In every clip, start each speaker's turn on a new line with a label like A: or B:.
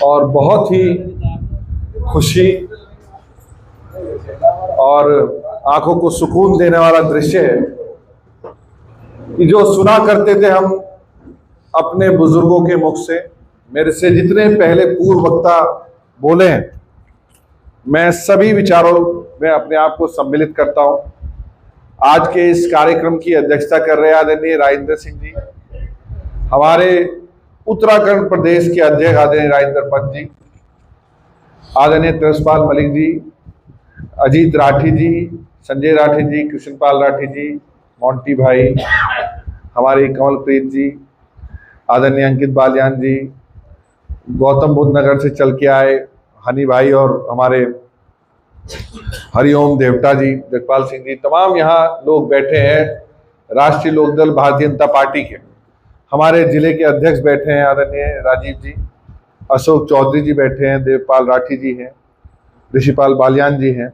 A: और बहुत ही खुशी और आंखों को सुकून देने वाला दृश्य है कि जो सुना करते थे हम अपने बुजुर्गों के मुख से, मेरे से जितने पहले पूर्व वक्ता बोले हैं, मैं सभी विचारों में अपने आप को सम्मिलित करता हूं। आज के इस कार्यक्रम की अध्यक्षता कर रहे आदरणीय राजेंद्र सिंह जी, हमारे उत्तराखंड प्रदेश के अध्यक्ष आदरणीय राजेंद्र पंत जी, आदरणीय तरसपाल मलिक जी, अजीत राठी जी, संजय राठी जी, कृष्णपाल राठी जी, मोंटी भाई, हमारे कमलप्रीत जी, आदरणीय अंकित बालियान जी, गौतम बुद्ध नगर से चल के आए हनी भाई और हमारे हरिओम देवता जी, जगपाल सिंह जी, तमाम यहाँ लोग बैठे हैं। राष्ट्रीय लोकदल भारतीय जनता पार्टी के हमारे जिले के अध्यक्ष बैठे हैं आदरणीय राजीव जी, अशोक चौधरी जी बैठे हैं, देवपाल राठी जी हैं, ऋषिपाल बालियान जी हैं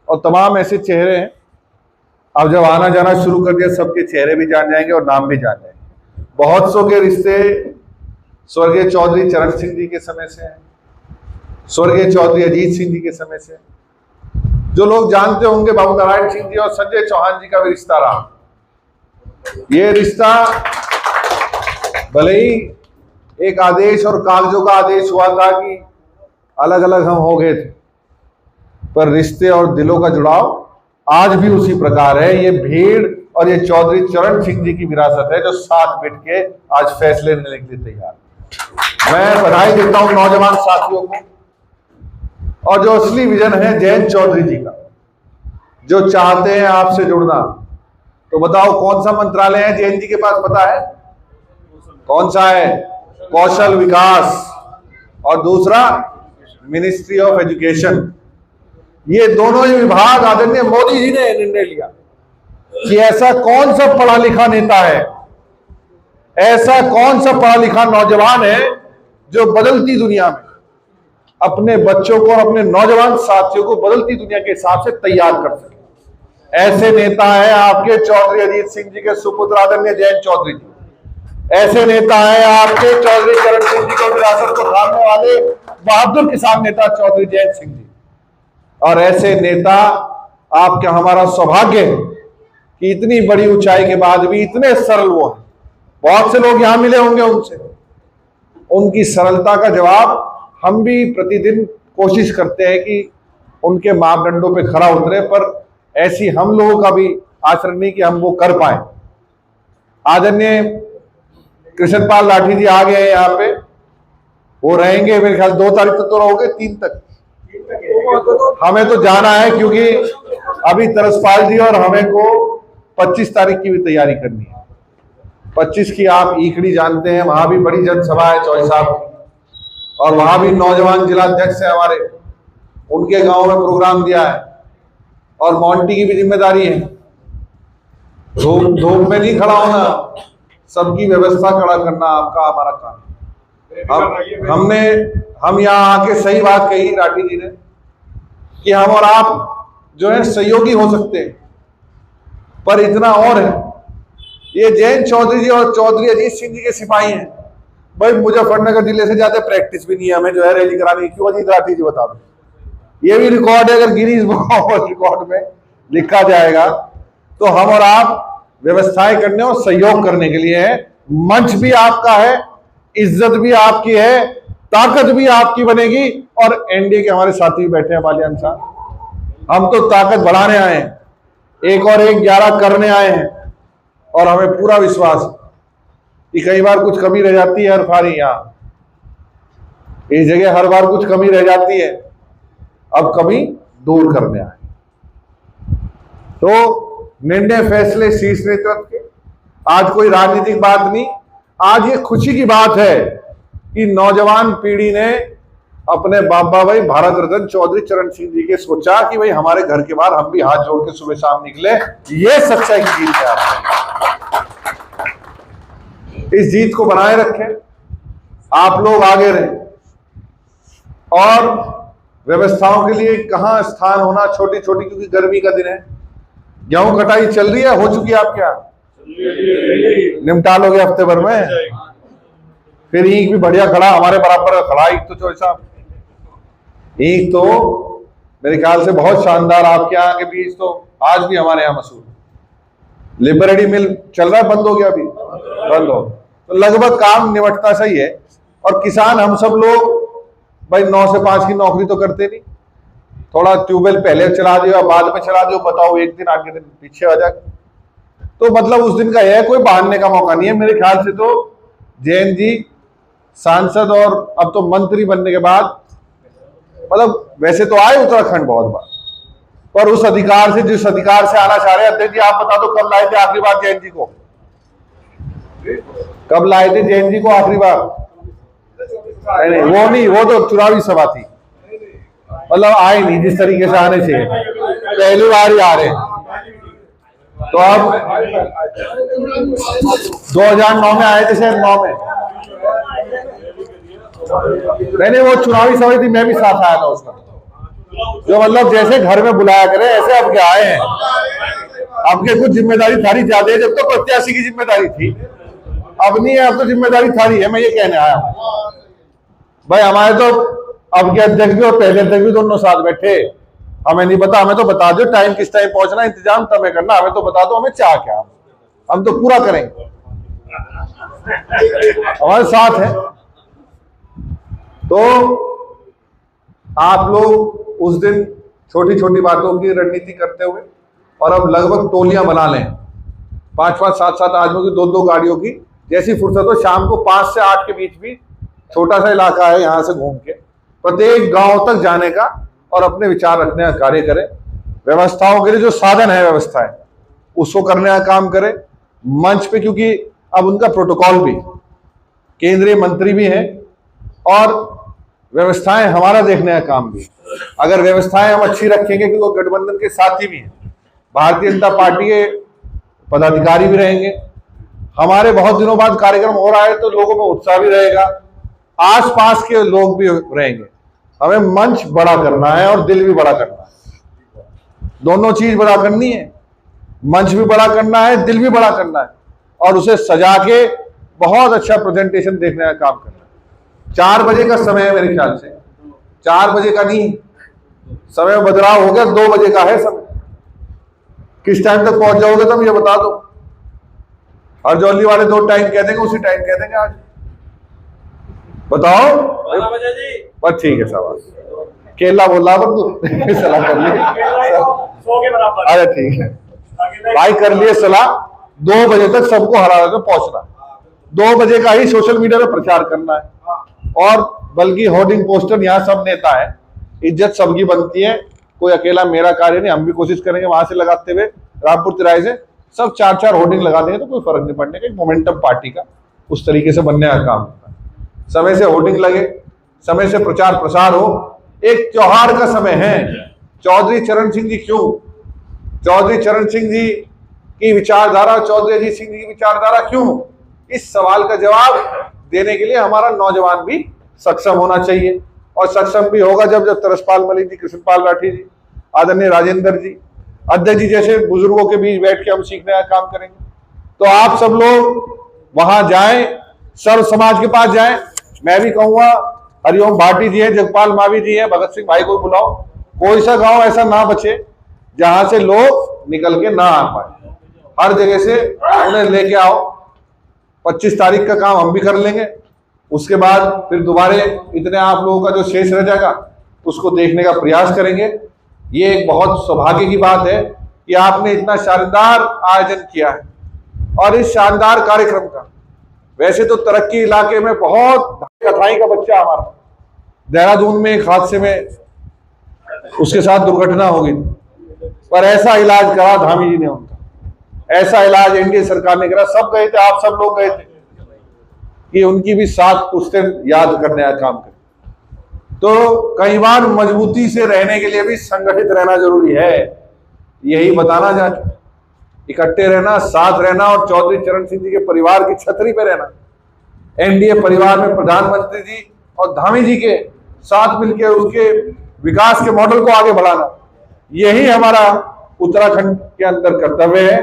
A: और तमाम ऐसे चेहरे हैं। अब जब आना जाना शुरू कर दिया, सबके चेहरे भी जान जाएंगे और नाम भी जान जाएंगे। बहुत सौ के रिश्ते स्वर्गीय चौधरी चरण सिंह जी के समय से हैं, स्वर्गीय चौधरी अजीत सिंह जी के समय से। जो लोग जानते होंगे बाबू नारायण सिंह जी और संजय चौहान जी का भी रिश्ता रहा। ये रिश्ता भले ही एक आदेश और कागजों का आदेश हुआ था कि अलग अलग हम हो गए थे, पर रिश्ते और दिलों का जुड़ाव आज भी उसी प्रकार है। ये भीड़ और ये चौधरी चरण सिंह जी की विरासत है जो साथ बैठ के आज फैसले लेने के लिए तैयार। मैं बधाई देता हूं नौजवान साथियों को। और जो असली विजन है जयंत चौधरी जी का, जो चाहते हैं आपसे जुड़ना, तो बताओ कौन सा मंत्रालय है जयंत जी के पास? पता है कौन सा है? कौशल विकास और दूसरा मिनिस्ट्री ऑफ एजुकेशन। ये दोनों ही विभाग आदरणीय मोदी जी ने निर्णय लिया कि ऐसा कौन सा पढ़ा लिखा नेता है, ऐसा कौन सा पढ़ा लिखा नौजवान है जो बदलती दुनिया में अपने बच्चों को और अपने नौजवान साथियों को बदलती दुनिया के हिसाब से तैयार कर सके। ऐसे नेता है आपके चौधरी अजीत सिंह जी के सुपुत्र आदरणीय जयंत चौधरी जी। ऐसे नेता है आपके चौधरी चरण सिंह जी को विरासत को थामने वाले बहादुर किसान नेता चौधरी जयंत सिंह जी। और ऐसे नेता आपके, हमारा सौभाग्य है कि इतनी बड़ी ऊंचाई के बाद भी इतने सरल वो हैं। बहुत से लोग यहां मिले होंगे उनसे, उनकी सरलता का जवाब हम भी प्रतिदिन कोशिश करते हैं कि उनके मापदंडों पे खरा उतरे, पर ऐसी हम लोगों का भी आचरण नहीं कि हम वो कर पाए। आदरणीय कृष्णपाल लाठी जी आ गए हैं यहाँ पे, वो रहेंगे मेरे ख्याल 2 तारीख तक तो रहोगे, 3 तक हमें तो जाना है, क्योंकि अभी तरसपाल जी और हमें को 25 तारीख की भी तैयारी करनी है। 25 की आप ईखड़ी जानते हैं, वहां भी बड़ी जनसभा है चौधरी साहब की, और वहां भी नौजवान जिलाध्यक्ष है हमारे, उनके गांव में प्रोग्राम दिया है। और मोंटी की भी जिम्मेदारी है, धूप में नहीं खड़ा होना, सबकी व्यवस्था खड़ा करना आपका हमारा काम। हम यहाँ आके सही बात कही राठी जी ने कि हम और आप जो है सहयोगी हो सकते हैं, पर इतना और है, ये जयंत चौधरी जी और चौधरी अजीत सिंह जी के सिपाही हैं। भाई मुजफ्फरनगर जिले से ज्यादा प्रैक्टिस भी नहीं है हमें जो है रैली कराने की। क्यों अजीत राठी जी बता दो, ये भी रिकॉर्ड है, अगर गिनीज बुक ऑफ रिकॉर्ड में लिखा जाएगा तो हम और आप व्यवस्थाएं करने और सहयोग करने के लिए है। मंच भी आपका है, इज्जत भी आपकी है, ताकत भी आपकी बनेगी। और एनडीए के हमारे साथी बैठे हैं बालियान साहब, हम तो ताकत बढ़ाने आए हैं, 1 और 1 11 करने आए हैं। और हमें पूरा विश्वास कि कई बार कुछ कमी रह जाती है, हर फारी यहाँ इस जगह हर बार कुछ कमी रह जाती है, अब कमी दूर करने आए। तो निर्णय फैसले शीर्ष नेतृत्व के, आज कोई राजनीतिक बात नहीं, आज ये खुशी की बात है कि नौजवान पीढ़ी ने अपने बाबा भाई भारत रत्न चौधरी चरण सिंह जी के सोचा कि भाई हमारे घर के बाहर हम भी हाथ जोड़ के सुबह शाम निकले। ये सच्चाई की जीत है। इस जीत को बनाए रखें, आप लोग आगे रहें। और व्यवस्थाओं के लिए कहां स्थान होना, छोटी छोटी, क्योंकि गर्मी का दिन है, गेहूं कटाई चल रही है, हो चुकी है आपके यहाँ? निपटा लोगे हफ्ते भर में? फिर ईंट भी बढ़िया खड़ा, हमारे बराबर का खड़ा ईंट तो चौधरी साहब, ईंट तो मेरे ख्याल से बहुत शानदार, आपके यहाँ के बीज तो आज भी हमारे यहाँ मशहूर। लिबर्टी मिल चल रहा है, बंद हो गया अभी, बंद हो, तो लगभग काम निपटना सही है। और किसान हम सब लोग भाई 9 से 5 की नौकरी तो करते नहीं, थोड़ा ट्यूबवेल पहले चला दिया बाद में चला दिया, बताओ एक दिन आगे दिन पीछे आ जाए, तो मतलब उस दिन का है, कोई बहाने का मौका नहीं है। मेरे ख्याल से तो जैन जी सांसद और अब तो मंत्री बनने के बाद, मतलब वैसे तो आए उत्तराखंड बहुत बार, पर उस अधिकार से, जिस अधिकार से आना चाह रहे हैं, अध्यक्ष जी आप बता दो कब लाए थे आखिरी बार जैन जी को, कब लाए थे जैन जी को आखिरी बार? नहीं, वो नहीं, वो तो चुनावी सभा थी, मतलब आए नहीं जिस तरीके से आने चाहिए, पहली बार ही आ रहे हैं। तो अब 2009 में आए थे शायद, 9 में, नहीं वो चुनावी सभा थी, मैं भी साथ आया था उसमें, जो मतलब जैसे घर में बुलाया करे ऐसे अब क्या आए हैं, आपके कुछ जिम्मेदारी थारी ज्यादा है, जब तो प्रत्याशी की जिम्मेदारी थी, अब नहीं है, अब तो जिम्मेदारी थारी है, मैं ये कहने आया हूं भाई। हमारे तो अब के अध्यक्ष भी और पहले अध्यक्ष भी दोनों साथ बैठे, हमें नहीं पता, हमें तो बता दो टाइम किस टाइम पहुंचना, इंतजाम तब करना, हमें तो बता दो हमें चाह क्या, हम तो पूरा करेंगे, हमारे साथ है। तो आप लोग उस दिन छोटी छोटी बातों की रणनीति करते हुए और अब लगभग टोलियां बना लें, 5-5, 7-7 आदमियों की, 2-2 गाड़ियों की, जैसी फुर्सत हो शाम को 5 से 8 के बीच भी, छोटा सा इलाका है, यहां से घूम के प्रत्येक गांव तक जाने का और अपने विचार रखने का कार्य करें। व्यवस्थाओं के लिए जो साधन है, व्यवस्था है उसको करने का काम करें मंच पे, क्योंकि अब उनका प्रोटोकॉल भी, केंद्रीय मंत्री भी हैं और व्यवस्थाएं हमारा देखने का काम भी। अगर व्यवस्थाएं हम अच्छी रखेंगे, क्योंकि वो गठबंधन के साथी भी हैं, भारतीय जनता पार्टी के पदाधिकारी भी रहेंगे, हमारे बहुत दिनों बाद कार्यक्रम हो रहा है तो लोगों में उत्साह भी रहेगा, आसपास के लोग भी रहेंगे। हमें मंच बड़ा करना है और दिल भी बड़ा करना है, दोनों चीज बड़ा करनी है, मंच भी बड़ा करना है, दिल भी बड़ा करना है, और उसे सजा के बहुत अच्छा प्रेजेंटेशन देखने का काम करना है। 4 बजे का समय है मेरे ख्याल से, 4 बजे का नहीं, समय बदलाव हो गया, 2 बजे का है समय। किस टाइम तक पहुंच जाओगे तुम ये बता दो, हरजौली वाले 2 टाइम कह देंगे, उसी टाइम कह देंगे, आज बताओ।
B: 12 बजे जी,
A: बस ठीक है साहब, केला बोला पर तू सलाह कर लिए,
B: 100 के बराबर,
A: अरे ठीक है भाई, कर लिए सलाह, 2 बजे तक सबको हरा में पहुंचना, 2 बजे का ही सोशल मीडिया पे प्रचार करना है, और बल्कि होर्डिंग पोस्टर, यहाँ सब नेता है, इज्जत सबकी बनती है, कोई अकेला मेरा कार्य नहीं, हम भी कोशिश करेंगे वहां से लगाते हुए, रामपुर तिराहे से सब 4-4 होर्डिंग लगा देंगे तो कोई फर्क नहीं पड़ने का, मोमेंटम पार्टी का उस तरीके से बनने का काम होता है। समय से होर्डिंग लगे, समय से प्रचार प्रसार हो, एक त्योहार का समय है। चौधरी चरण सिंह जी क्यों, चौधरी चरण सिंह जी की विचारधारा, चौधरी अजीत सिंह जी की विचारधारा क्यों, इस सवाल का जवाब देने के लिए हमारा नौजवान भी सक्षम होना चाहिए, और सक्षम भी होगा जब तरसपाल मलिक जी, कृष्णपाल राठी जी, आदरणीय राजेंद्र जी, अध्यक्ष जी जैसे बुजुर्गों के बीच बैठ के हम सीखने का काम करेंगे। तो आप सब लोग वहां जाएं, सर्व समाज के पास जाएं। मैं भी कहूंगा, हरिओम भाटी जी है, जगपाल मावी जी है, भगत सिंह भाई को बुलाओ, कोई सा गांव ऐसा ना बचे जहां से लोग निकल के ना आ पाए, हर जगह से उन्हें लेके आओ। 25 तारीख का काम हम भी कर लेंगे, उसके बाद फिर दोबारा इतने आप लोगों का जो शेष रह जाएगा उसको देखने का प्रयास करेंगे। ये एक बहुत सौभाग्य की बात है कि आपने इतना शानदार आयोजन किया है, और इस शानदार कार्यक्रम का, वैसे तो तरक्की इलाके में बहुत कथाई का बच्चा हमारा देहरादून में एक हादसे में उसके साथ दुर्घटना हो गई, पर ऐसा इलाज करा धामी जी ने उनका, ऐसा इलाज एनडीए सरकार ने करा, सब गए थे, आप सब लोग गए थे, कि उनकी भी साथ पुश्ते याद करने का काम करें। तो कई बार मजबूती से रहने के लिए भी संगठित रहना जरूरी है, यही बताना चाहते, इकट्ठे रहना, साथ रहना, और चौधरी चरण सिंह जी के परिवार की छतरी पे रहना, एनडीए परिवार में प्रधानमंत्री जी और धामी जी के साथ मिलकर उसके विकास के मॉडल को आगे बढ़ाना, यही हमारा उत्तराखंड के अंदर कर्तव्य है।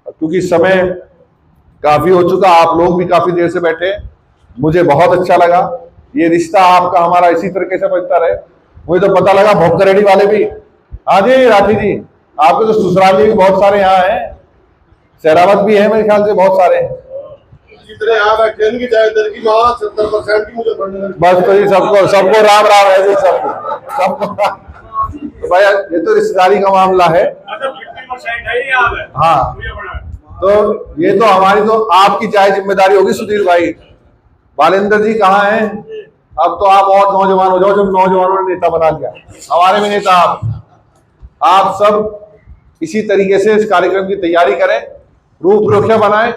A: क्योंकि समय काफी हो चुका, आप लोग भी काफी देर से बैठे, मुझे बहुत अच्छा लगा। ये रिश्ता आपका हमारा इसी तरीके से बनता रहे। मुझे तो पता लगा भोगकरेडी वाले भी, हाँ जी राठी जी, आपके तो ससुराली भी बहुत सारे यहाँ हैं, सहरावत भी है मेरे ख्याल से बहुत सारे हैं।
C: जितने यहाँ बैठे हैं, इनकी ज्यादातर की माँ 70% की मुझे पढ़ने लगी।
A: बस तो ये सबको सबको राम राम है जी, सबको तो भाई ये तो रिश्तेदारी का मामला है।
B: मतलब 50% है ही यहाँ पे।
A: हाँ,
B: मुझे बड़ा है।
A: तो ये तो हमारी तो आपकी चाहे जिम्मेदारी होगी सुधीर भाई। बालेंद्र जी कहाँ हैं? अब तो आप और नौजवान हो जाओ, जब नौजवानों ने नेता बना लिया, हमारे में नेता आप सब इसी तरीके से इस कार्यक्रम की तैयारी करें, रूपरेखा बनाएं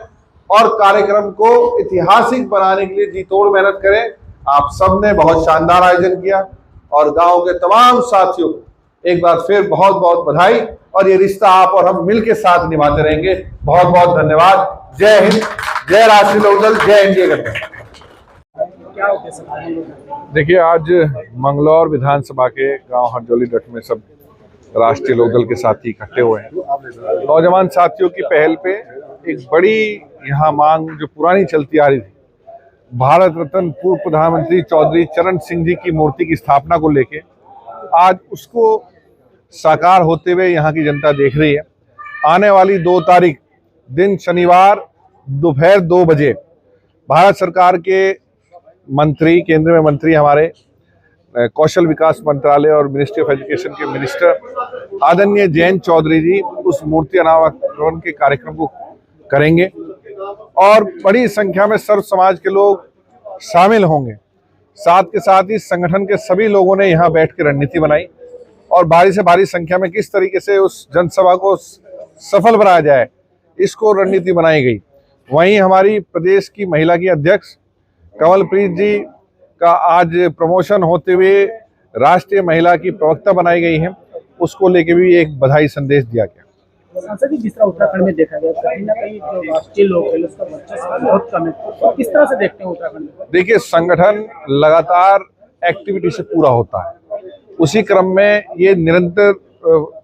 A: और कार्यक्रम को ऐतिहासिक बनाने के लिए जी तोड़ मेहनत करें। आप सब ने बहुत शानदार आयोजन किया और गांव के तमाम साथियों को एक बार फिर बहुत बहुत बधाई, और ये रिश्ता आप और हम मिलकर साथ निभाते रहेंगे। बहुत बहुत धन्यवाद। जय हिंद, जय राष्ट्रीय लोकदल, जय एनडीए गठबंधन। देखिए, आज मंगलौर विधानसभा के गांव हरजौली डट में सब राष्ट्रीय लोकदल के साथी इकट्ठे हुए हैं। नौजवान साथियों की पहल पे एक बड़ी यहाँ मांग जो पुरानी चलती आ रही थी, भारत रत्न पूर्व प्रधानमंत्री चौधरी चरण सिंह जी की मूर्ति की स्थापना को लेके, आज उसको साकार होते हुए यहाँ की जनता देख रही है। आने वाली 2 तारीख दिन शनिवार दोपहर 2 बजे भारत सरकार के मंत्री, केंद्र में मंत्री, हमारे कौशल विकास मंत्रालय और मिनिस्ट्री ऑफ एजुकेशन के मिनिस्टर आदरणीय जयंत चौधरी जी उस मूर्ति अनावरण के कार्यक्रम को करेंगे और बड़ी संख्या में सर्व समाज के लोग शामिल होंगे। साथ के साथ ही संगठन के सभी लोगों ने यहाँ बैठ के रणनीति बनाई और भारी से भारी संख्या में किस तरीके से उस जनसभा को सफल बनाया जाए, इसको रणनीति बनाई गई। वहीं हमारी प्रदेश की महिला की अध्यक्ष कमलप्रीत जी का आज प्रमोशन होते हुए राष्ट्रीय महिला की प्रवक्ता बनाई गई है, उसको लेके भी एक बधाई संदेश दिया गया।
D: सांसद जी, जिस तरह उत्तराखंड में देखा गया कहीं ना कहीं जो राष्ट्रीय लोक है उसका वर्चस्व बहुत कम है, तो किस तरह से देखते हैं उत्तराखंड में?
A: देखिए, संगठन लगातार एक्टिविटी से पूरा होता है, उसी क्रम में ये निरंतर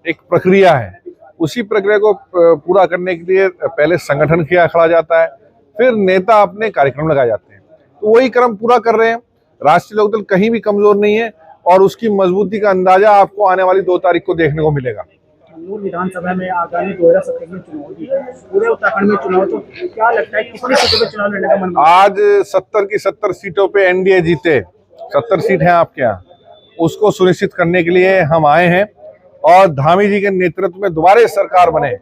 A: एक प्रक्रिया है। उसी प्रक्रिया को पूरा करने के लिए पहले संगठन किया खड़ा जाता है, फिर नेता अपने कार्यक्रम लगाए जाते हैं, तो वही क्रम पूरा कर रहे हैं। राष्ट्रीय लोकदल कहीं भी कमजोर नहीं है और उसकी मजबूती का अंदाजा आपको आने वाली 2 तारीख को देखने को मिलेगा।
D: मंगलौर विधानसभा में आगामी 2027 में चुनाव भी है, पूरे उत्तराखंड में चुनाव, तो क्या लगता है कितनी सीटों पे चुनाव लड़ने का मन?
A: आज 70 की 70 सीटों पे एनडीए जीते, 70 सीट हैं आपके यहाँ, उसको सुनिश्चित करने के लिए हम आए हैं और धामी जी के नेतृत्व में दोबारा सरकार बने,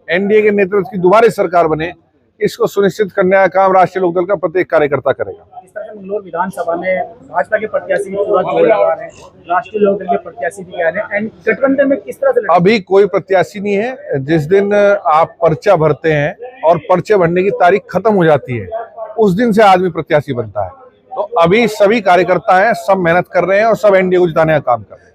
A: एनडीए के नेतृत्व की दोबारा सरकार बने, इसको सुनिश्चित करने का काम राष्ट्रीय लोकदल का प्रत्येक कार्यकर्ता करेगा।
D: इस तरह से मंगलौर विधानसभा में भाजपा के प्रत्याशी भी पूरा जोर लगा रहे हैं, राष्ट्रीय लोकदल के प्रत्याशी भी कह रहे हैं, एंड गठबंधन में किस तरह से
A: अभी कोई प्रत्याशी नहीं है। जिस दिन आप पर्चा भरते हैं और पर्चे भरने की तारीख खत्म हो जाती है, उस दिन से आदमी प्रत्याशी बनता है। तो अभी सभी कार्यकर्ता हैं, सब मेहनत कर रहे हैं और सब एनडीए को जिताने का काम कर रहे हैं।